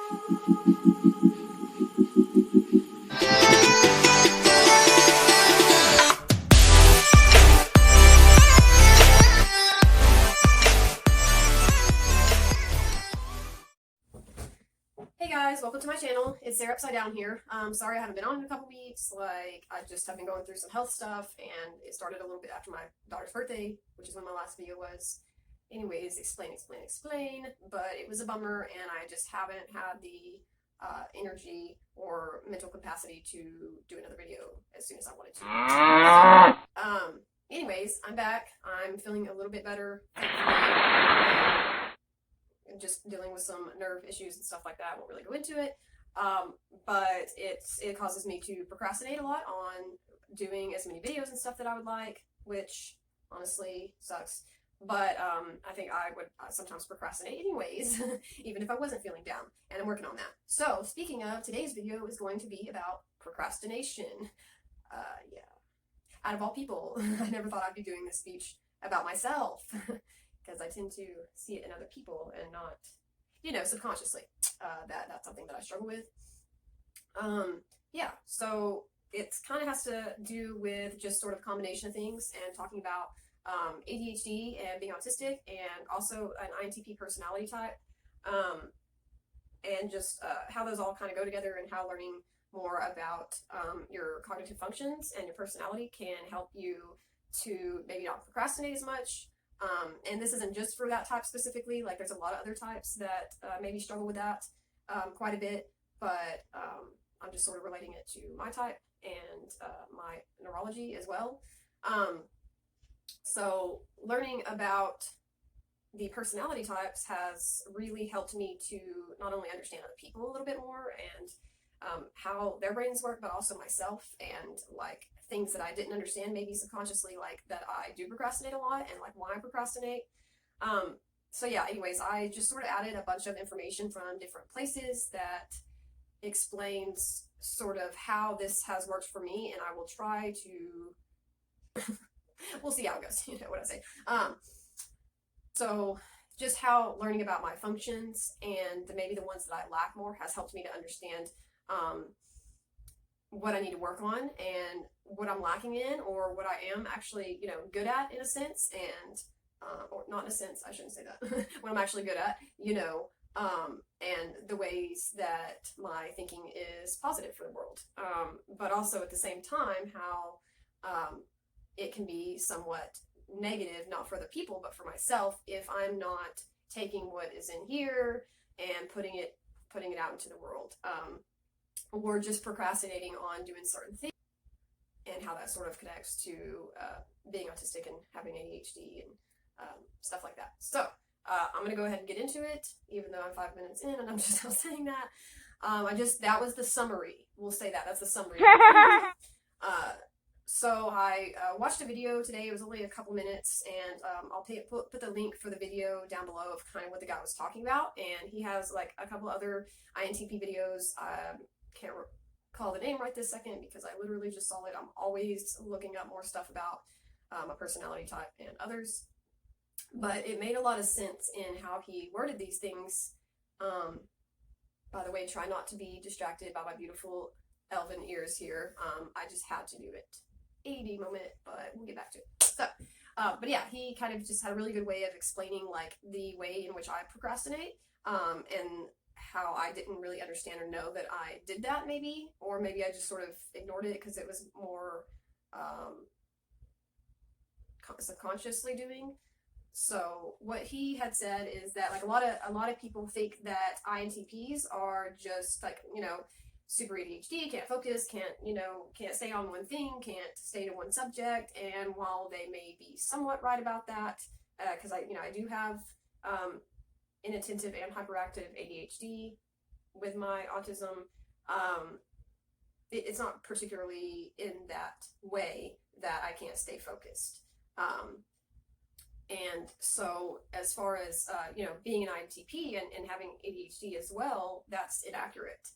Hey guys, welcome to my channel. It's Sarah Upside Down here. Sorry I haven't been on in a couple weeks. I just have been going through some health stuff, and it started a little bit after my daughter's birthday, which is when my last video was. Anyways, explain. But it was a bummer, and I just haven't had the energy or mental capacity to do another video as soon as I wanted to. So, anyways, I'm back. I'm feeling a little bit better. Just dealing with some nerve issues and stuff like that. I won't really go into it. But it causes me to procrastinate a lot on doing as many videos and stuff that I would like, which honestly sucks. But I think I would sometimes procrastinate anyways, even if I wasn't feeling down, and I'm working on that. So speaking of, today's video is going to be about procrastination. Yeah. Out of all people, I never thought I'd be doing this speech about myself. Because I tend to see it in other people and not, subconsciously. That's something that I struggle with. Yeah, so it kind of has to do with just sort of a combination of things, and talking about ADHD and being autistic, and also an INTP personality type, and just how those all kind of go together, and how learning more about your cognitive functions and your personality can help you to maybe not procrastinate as much. And this isn't just for that type specifically. Like, there's a lot of other types that maybe struggle with that quite a bit, but I'm just sort of relating it to my type and my neurology as well. So learning about the personality types has really helped me to not only understand other people a little bit more, and how their brains work, but also myself, and like things that I didn't understand maybe subconsciously, like that I do procrastinate a lot, and like why I procrastinate. So yeah, anyways, I just sort of added a bunch of information from different places that explains sort of how this has worked for me, and I will try to we'll see how it goes, you know what I say. So just how learning about my functions, and maybe the ones that I lack more, has helped me to understand what I need to work on, and what I'm lacking in, or what I am actually, good at in a sense, and or not in a sense, I shouldn't say that, what I'm actually good at, and the ways that my thinking is positive for the world. But also at the same time, how it can be somewhat negative, not for other people, but for myself, if I'm not taking what is in here and putting it out into the world. Or just procrastinating on doing certain things, and how that sort of connects to being autistic and having ADHD and stuff like that. So I'm going to go ahead and get into it, even though I'm 5 minutes in and I'm just not saying that. That was the summary. We'll say that's the summary. So I watched a video today. It was only a couple minutes, and I'll put the link for the video down below of kind of what the guy was talking about. And he has like a couple other INTP videos. Can't recall the name right this second because I literally just saw it. I'm always looking up more stuff about my personality type and others, but it made a lot of sense in how he worded these things. By the way, try not to be distracted by my beautiful elven ears here. I just had to do it. AD moment, but we'll get back to it. So, but yeah, he kind of just had a really good way of explaining like the way in which I procrastinate, and how I didn't really understand or know that I did that, maybe, or maybe I just sort of ignored it because it was more subconsciously doing. So what he had said is that like a lot of people think that INTPs are just like, super ADHD, can't focus, can't stay on one thing, can't stay to one subject. And while they may be somewhat right about that, because I do have inattentive and hyperactive ADHD with my autism, it's not particularly in that way that I can't stay focused. And so as far as, being an INTP and having ADHD as well, that's inaccurate.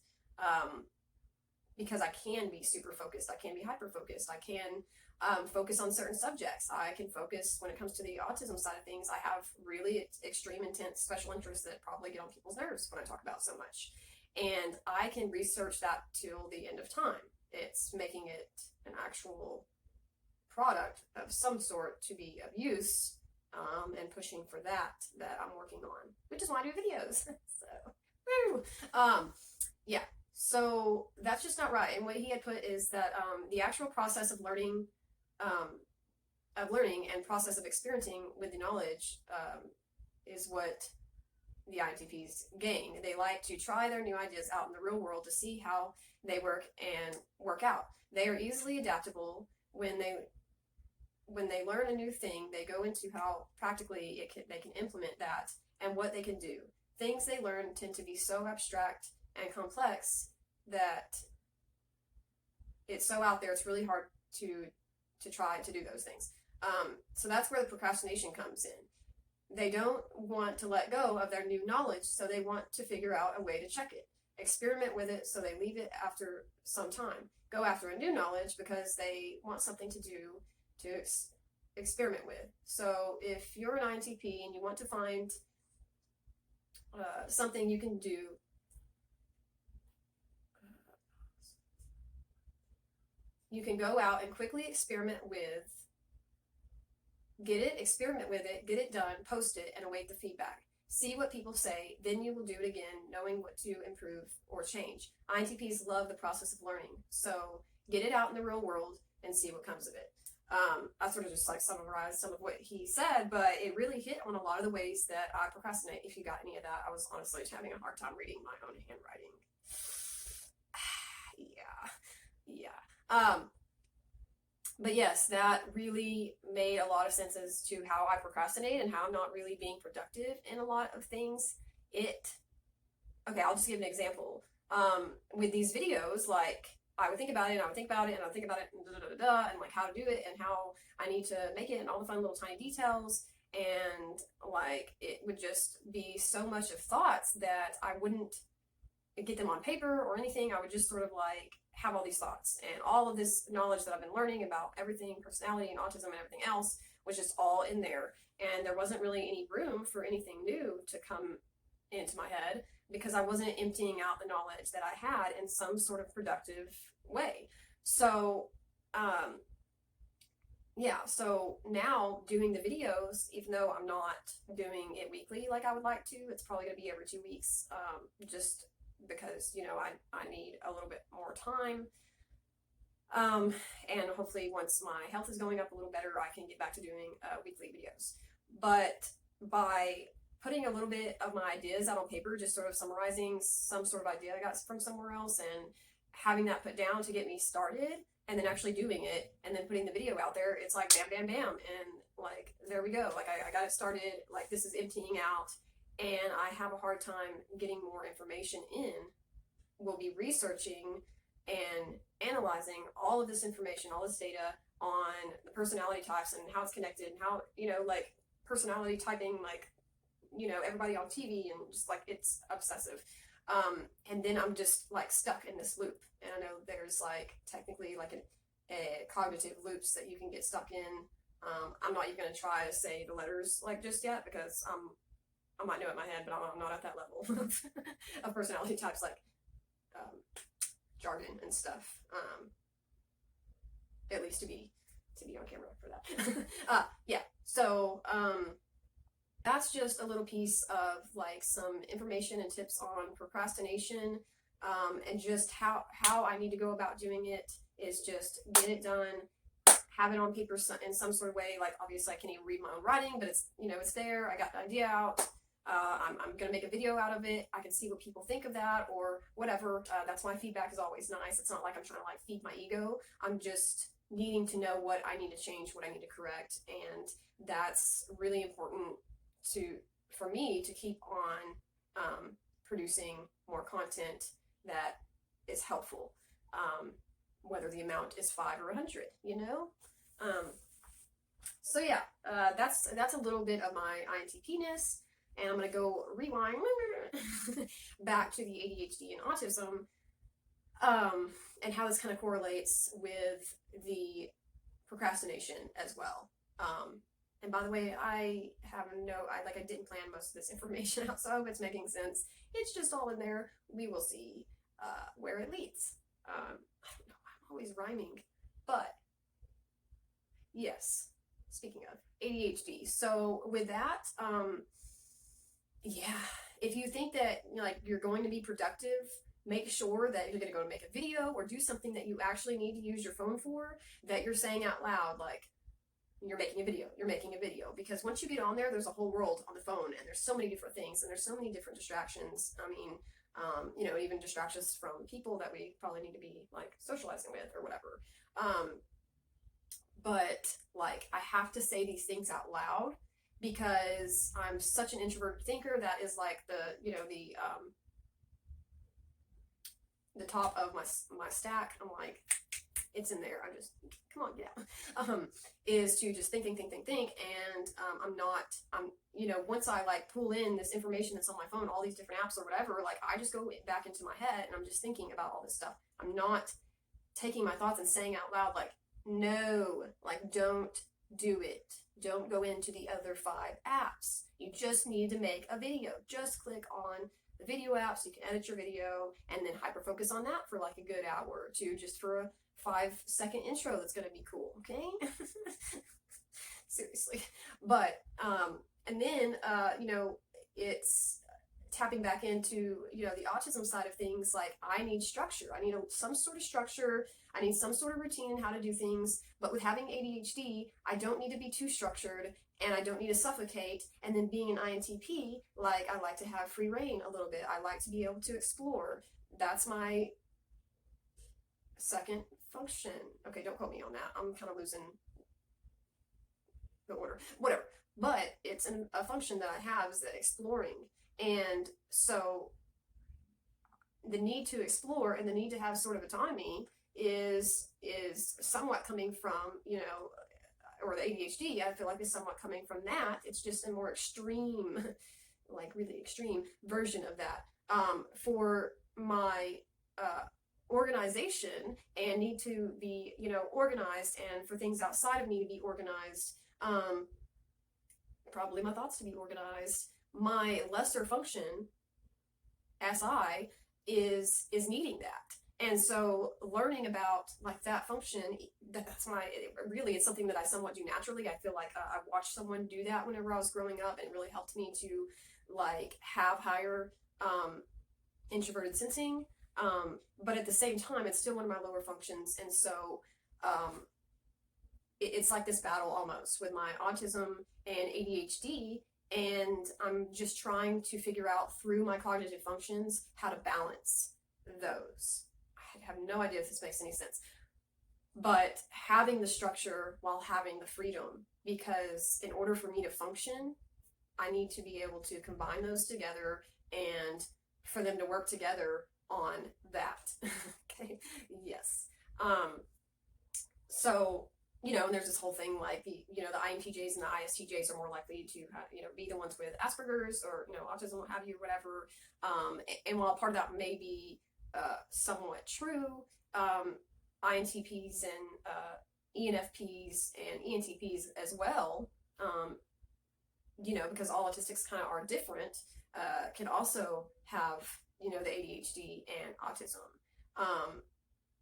Because I can be super focused, I can be hyper focused, I can focus on certain subjects, I can focus when it comes to the autism side of things. I have really extreme, intense special interests that probably get on people's nerves when I talk about so much. and I can research that till the end of time. It's making it an actual product of some sort to be of use, and pushing for that I'm working on, which is why I do videos. So, woo! Yeah. So that's just not right. And what he had put is that the actual process of learning and process of experimenting with the knowledge is what the INTPs gain. They like to try their new ideas out in the real world to see how they work and work out. They are easily adaptable. When they learn a new thing, they go into how practically they can implement that and what they can do. Things they learn tend to be so abstract and complex that it's so out there, it's really hard to try to do those things. So that's where the procrastination comes in. They don't want to let go of their new knowledge, so they want to figure out a way to check it. Experiment with it, so they leave it after some time. Go after a new knowledge because they want something to do to experiment with. So if you're an INTP and you want to find something you can do, you can go out and quickly experiment with, get it, experiment with it, get it done, post it, and await the feedback. See what people say, then you will do it again, knowing what to improve or change. INTPs love the process of learning, so get it out in the real world and see what comes of it. I sort of just like summarized some of what he said, but it really hit on a lot of the ways that I procrastinate. If you got any of that, I was honestly having a hard time reading my own handwriting. Yeah. But yes, that really made a lot of sense as to how I procrastinate and how I'm not really being productive in a lot of things. Okay, I'll just give an example. With these videos, like, I would think about it, and I would think about it, and I would think about it, and like how to do it, and how I need to make it, and all the fun little tiny details, and like it would just be so much of thoughts that I wouldn't get them on paper or anything. I would just sort of like have all these thoughts, and all of this knowledge that I've been learning about everything, personality and autism and everything else, was just all in there, and there wasn't really any room for anything new to come into my head because I wasn't emptying out the knowledge that I had in some sort of productive way. So so now doing the videos, even though I'm not doing it weekly like I would like to, it's probably going to be every 2 weeks, just because, you know, I need a little bit more time. And hopefully once my health is going up a little better, I can get back to doing weekly videos. But by putting a little bit of my ideas out on paper, just sort of summarizing some sort of idea I got from somewhere else and having that put down to get me started, and then actually doing it and then putting the video out there, it's like bam, bam, bam. And like, there we go. Like I got it started, like this is emptying out, and I have a hard time getting more information in. We'll be researching and analyzing all of this information, all this data on the personality types and how it's connected and how, you know, like personality typing, like, you know, everybody on TV, and just like it's obsessive. And then I'm just like stuck in this loop. And I know there's like technically like a cognitive loops that you can get stuck in. I'm not even going to try to say the letters like just yet because I might know it in my head, but I'm not at that level of personality types, like jargon and stuff. At least to be on camera for that. So that's just a little piece of like some information and tips on procrastination, and just how I need to go about doing it is just get it done, have it on paper in some sort of way. Like obviously I can't even read my own writing, but it's, you know, it's there. I got the idea out. I'm gonna make a video out of it. I can see what people think of that or whatever. That's why feedback is always nice. It's not like I'm trying to like feed my ego. I'm just needing to know what I need to change, what I need to correct, and that's really important for me to keep on producing more content that is helpful, whether the amount is 5 or 100, you know. So yeah, that's a little bit of my INTP-ness, and I'm gonna go rewind back to the ADHD and autism, and how this kind of correlates with the procrastination as well. And by the way, I didn't plan most of this information out, so I hope it's making sense. It's just all in there. We will see where it leads. I don't know, I'm always rhyming. But, yes, speaking of ADHD. So with that, yeah, if you think that you're going to be productive, make sure that you're going to go make a video or do something that you actually need to use your phone for, that you're saying out loud, like, you're making a video, because once you get on there, there's a whole world on the phone, and there's so many different things, and there's so many different distractions. I mean, even distractions from people that we probably need to be socializing with or whatever. But I have to say these things out loud because I'm such an introverted thinker. That is the top of my stack. I'm like, it's in there. I just, come on, yeah. Is to just think. And once I pull in this information that's on my phone, all these different apps or whatever, I just go back into my head and I'm just thinking about all this stuff. I'm not taking my thoughts and saying out loud, no, don't do it. Don't go into the other 5 apps. You just need to make a video. Just click on the video app so you can edit your video and then hyper focus on that for a good hour or two, just for a 5-second intro that's going to be cool, okay? Seriously. But and then it's tapping back into the autism side of things. I need structure. I need some sort of structure. I need some sort of routine in how to do things. But with having ADHD, I don't need to be too structured, and I don't need to suffocate. And then being an INTP, I like to have free reign a little bit. I like to be able to explore. That's my second function. Okay, don't quote me on that. I'm kind of losing the order. Whatever. But it's a function that I have, is that exploring. And so the need to explore and the need to have sort of autonomy is somewhat coming from, or the ADHD, I feel like, is somewhat coming from that. It's just a more extreme, really extreme version of that. For my organization and need to be, organized, and for things outside of me to be organized, probably my thoughts to be organized, my lesser function, SI, is needing that. And so learning about that function, it's something that I somewhat do naturally. I feel like I watched someone do that whenever I was growing up, and it really helped me to have higher introverted sensing. But at the same time, it's still one of my lower functions. And so it's like this battle almost with my autism and ADHD. And I'm just trying to figure out through my cognitive functions how to balance those. I have no idea if this makes any sense. But having the structure while having the freedom, because in order for me to function, I need to be able to combine those together and for them to work together on that. Okay, yes. So, and there's this whole thing the INTJs and the ISTJs are more likely to be the ones with Asperger's or, autism, what have you, whatever. And while part of that may be somewhat true, INTPs and ENFPs and ENTPs as well, because all autistics kind of are different, can also have, the ADHD and autism.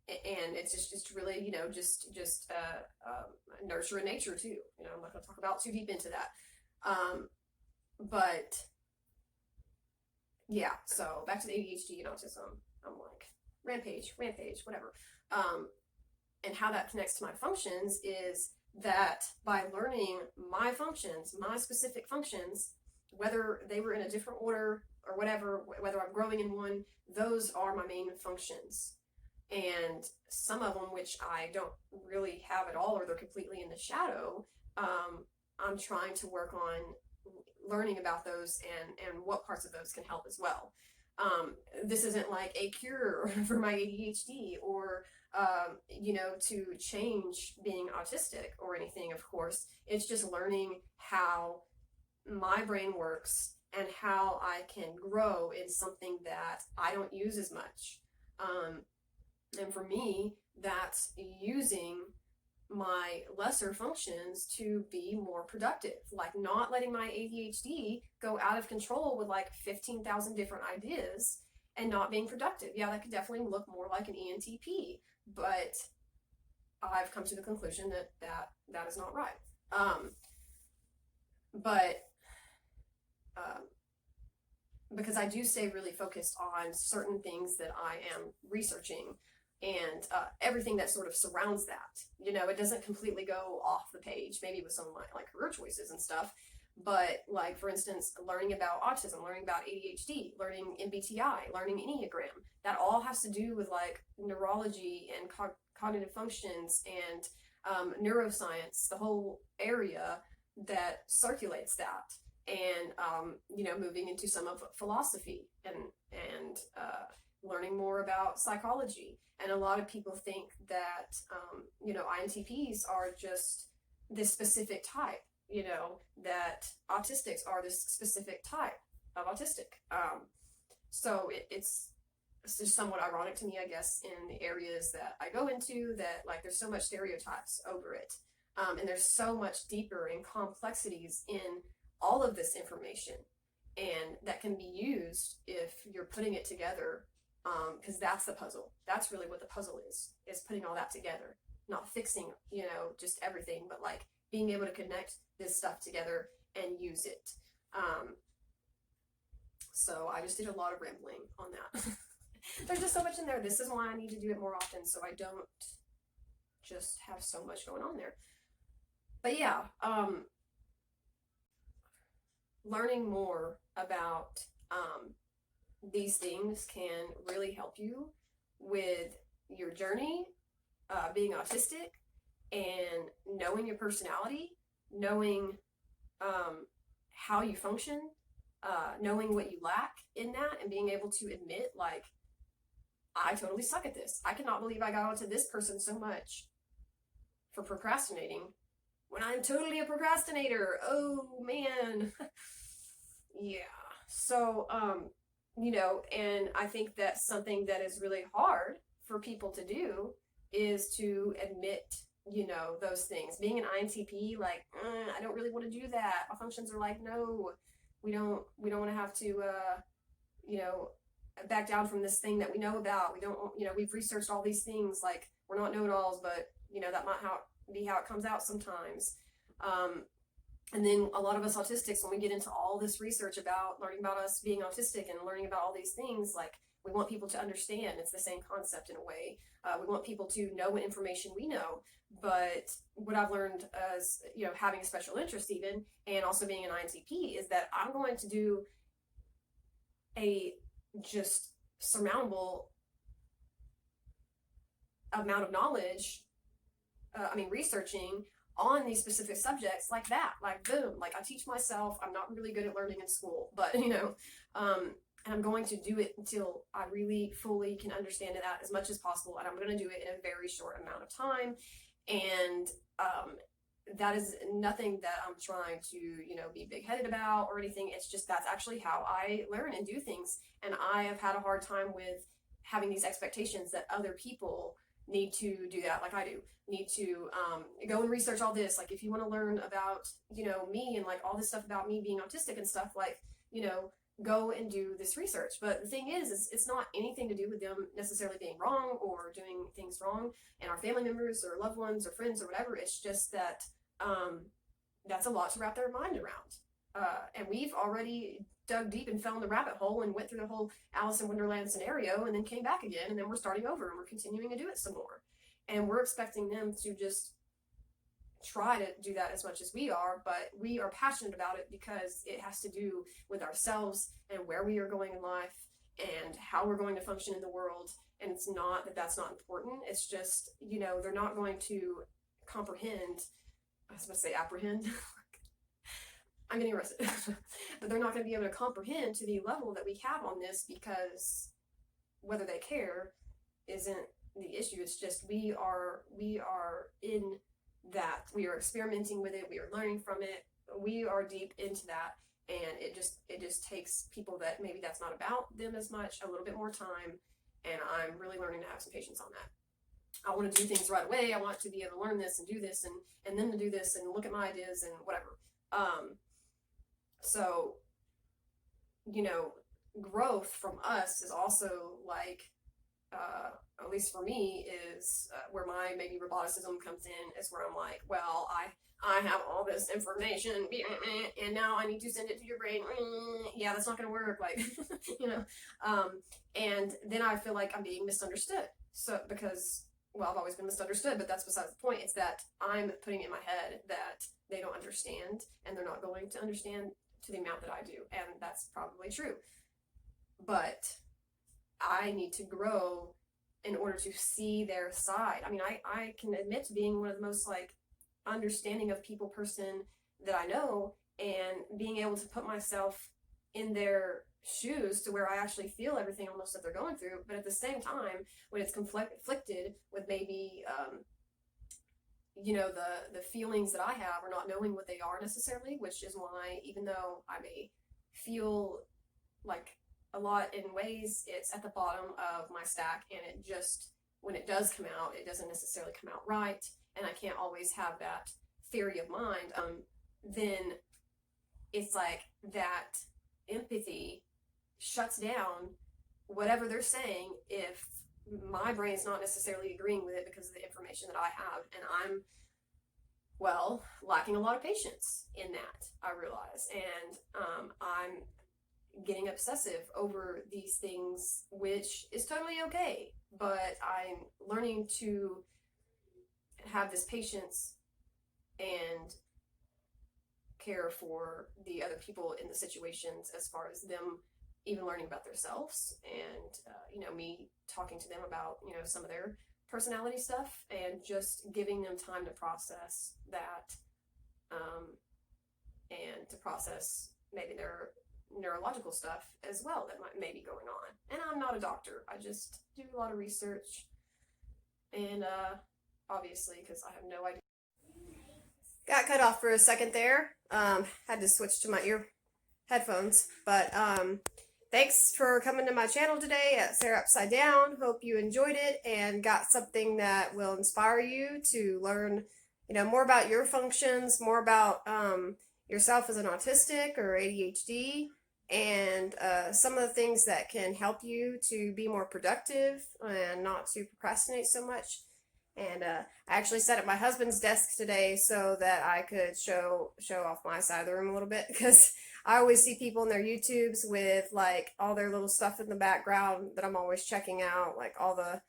And it's just really, just nurture and nature too. I'm not going to talk about too deep into that. But yeah, so back to the ADHD and autism. I'm rampage, whatever. And how that connects to my functions is that by learning my functions, my specific functions, whether they were in a different order or whatever, whether I'm growing in one, those are my main functions. And some of them, which I don't really have at all, or they're completely in the shadow, I'm trying to work on learning about those and what parts of those can help as well. This isn't a cure for my ADHD or, to change being autistic or anything, of course. It's just learning how my brain works and how I can grow in something that I don't use as much. And for me, that's using my lesser functions to be more productive, like not letting my ADHD go out of control with like 15,000 different ideas and not being productive. Yeah, that could definitely look more like an ENTP, but I've come to the conclusion that is not right. But because I do stay really focused on certain things that I am researching and everything that sort of surrounds that. You know, it doesn't completely go off the page, maybe with some of my like career choices and stuff, but like, for instance, learning about autism, learning about ADHD, learning Mbti, learning enneagram, that all has to do with like neurology and cognitive functions and neuroscience, the whole area that circulates that. And you know, moving into some of philosophy and learning more about psychology. And a lot of people think that you know, INTPs are just this specific type, you know, that autistics are this specific type of autistic. So it's just somewhat ironic to me, I guess, in the areas that I go into, that like there's so much stereotypes over it, and there's so much deeper and complexities in all of this information, and that can be used if you're putting it together, because that's the puzzle. That's really what the puzzle is putting all that together, not fixing, you know, just everything, but like being able to connect this stuff together and use it. So I just did a lot of rambling on that. There's just so much in there. This is why I need to do it more often, so I don't just have so much going on there. But yeah, learning more about these things can really help you with your journey, being autistic, and knowing your personality, knowing how you function, knowing what you lack in that, and being able to admit, like, I totally suck at this. I cannot believe I got onto this person so much for procrastinating when I'm totally a procrastinator. Oh man. Yeah. So, you know, and I think that's something that is really hard for people to do, is to admit, you know, those things. Being an INTP, like, I don't really want to do that. My functions are like, no, we don't want to have to, you know, back down from this thing that we know about. We don't, you know, we've researched all these things, like, we're not know-it-alls, but, you know, that might be how it comes out sometimes. And then a lot of us autistics, when we get into all this research about learning about us being autistic and learning about all these things, like, we want people to understand it's the same concept in a way. We want people to know what information we know. But what I've learned as, you know, having a special interest even, and also being an INTP, is that I'm going to do a just surmountable amount of knowledge, researching on these specific subjects like that, like boom, like I teach myself. I'm not really good at learning in school, but you know, and I'm going to do it until I really fully can understand that as much as possible, and I'm going to do it in a very short amount of time. And that is nothing that I'm trying to, you know, be big-headed about or anything. It's just that's actually how I learn and do things. And I have had a hard time with having these expectations that other people need to do that like I do, need to go and research all this. Like, if you want to learn about, you know, me and like all this stuff about me being autistic and stuff, like, you know, go and do this research. But the thing is it's not anything to do with them necessarily being wrong or doing things wrong, and our family members or loved ones or friends or whatever. It's just that that's a lot to wrap their mind around. And we've already dug deep and fell in the rabbit hole and went through the whole Alice in Wonderland scenario, and then came back again, and then we're starting over and we're continuing to do it some more. And we're expecting them to just try to do that as much as we are, but we are passionate about it because it has to do with ourselves and where we are going in life and how we're going to function in the world. And it's not that that's not important. It's just, you know, they're not going to comprehend. I was about to say apprehend. I'm getting arrested. But they're not going to be able to comprehend to the level that we have on this, because whether they care isn't the issue. It's just we are in that. We are experimenting with it. We are learning from it. We are deep into that. And it just takes people that maybe that's not about them as much, a little bit more time. And I'm really learning to have some patience on that. I want to do things right away. I want to be able to learn this and do this and then to do this and look at my ideas and whatever. So, you know, growth from us is also like, at least for me, is where my maybe roboticism comes in, is where I'm like, well, I have all this information and now I need to send it to your brain. Yeah, that's not going to work. Like, you know, and then I feel like I'm being misunderstood. So, because, well, I've always been misunderstood, but that's besides the point. It's that I'm putting in my head that they don't understand and they're not going to understand to the amount that I do. And that's probably true. But I need to grow in order to see their side. I mean, I can admit to being one of the most like understanding of people person that I know, and being able to put myself in their shoes to where I actually feel everything almost that they're going through. But at the same time, when it's conflicted with maybe, you know, the feelings that I have, or not knowing what they are necessarily, which is why, even though I may feel like a lot in ways, it's at the bottom of my stack, and it just, when it does come out, it doesn't necessarily come out right, and I can't always have that theory of mind, then it's like that empathy shuts down whatever they're saying if my brain's not necessarily agreeing with it because of the information that I have, and I'm, well, lacking a lot of patience in that, I realize, and I'm getting obsessive over these things, which is totally okay, but I'm learning to have this patience and care for the other people in the situations, as far as them even learning about themselves, and you know, me talking to them about, you know, some of their personality stuff, and just giving them time to process that, and to process maybe their neurological stuff as well that may be going on. And I'm not a doctor, I just do a lot of research, and obviously, because I have no idea. Got cut off for a second there, had to switch to my ear headphones, but thanks for coming to my channel today at Sarah Upside Down. Hope you enjoyed it and got something that will inspire you to learn, you know, more about your functions, more about yourself as an autistic or ADHD, and some of the things that can help you to be more productive and not to procrastinate so much. And I actually sat at my husband's desk today so that I could show off my side of the room a little bit, because I always see people in their YouTubes with like all their little stuff in the background that I'm always checking out, like all the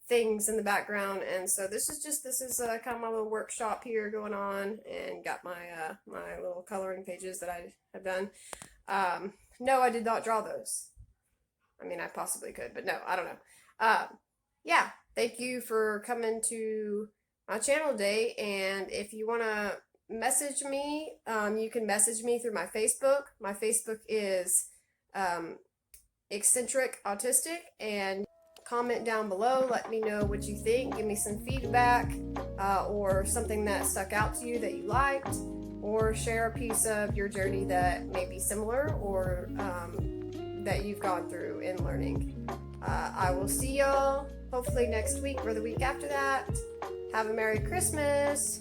things in the background. And so this is kind of my little workshop here going on, and got my my little coloring pages that I have done. No, I did not draw those. I mean, I possibly could, but no, I don't know. Yeah, thank you for coming to my channel today, and if you want to message me, you can message me through my Facebook. My Facebook is Eccentric Autistic, and comment down below, let me know what you think, give me some feedback, or something that stuck out to you that you liked, or share a piece of your journey that may be similar, or that you've gone through in learning. I will see y'all hopefully next week or the week after that. Have a Merry Christmas!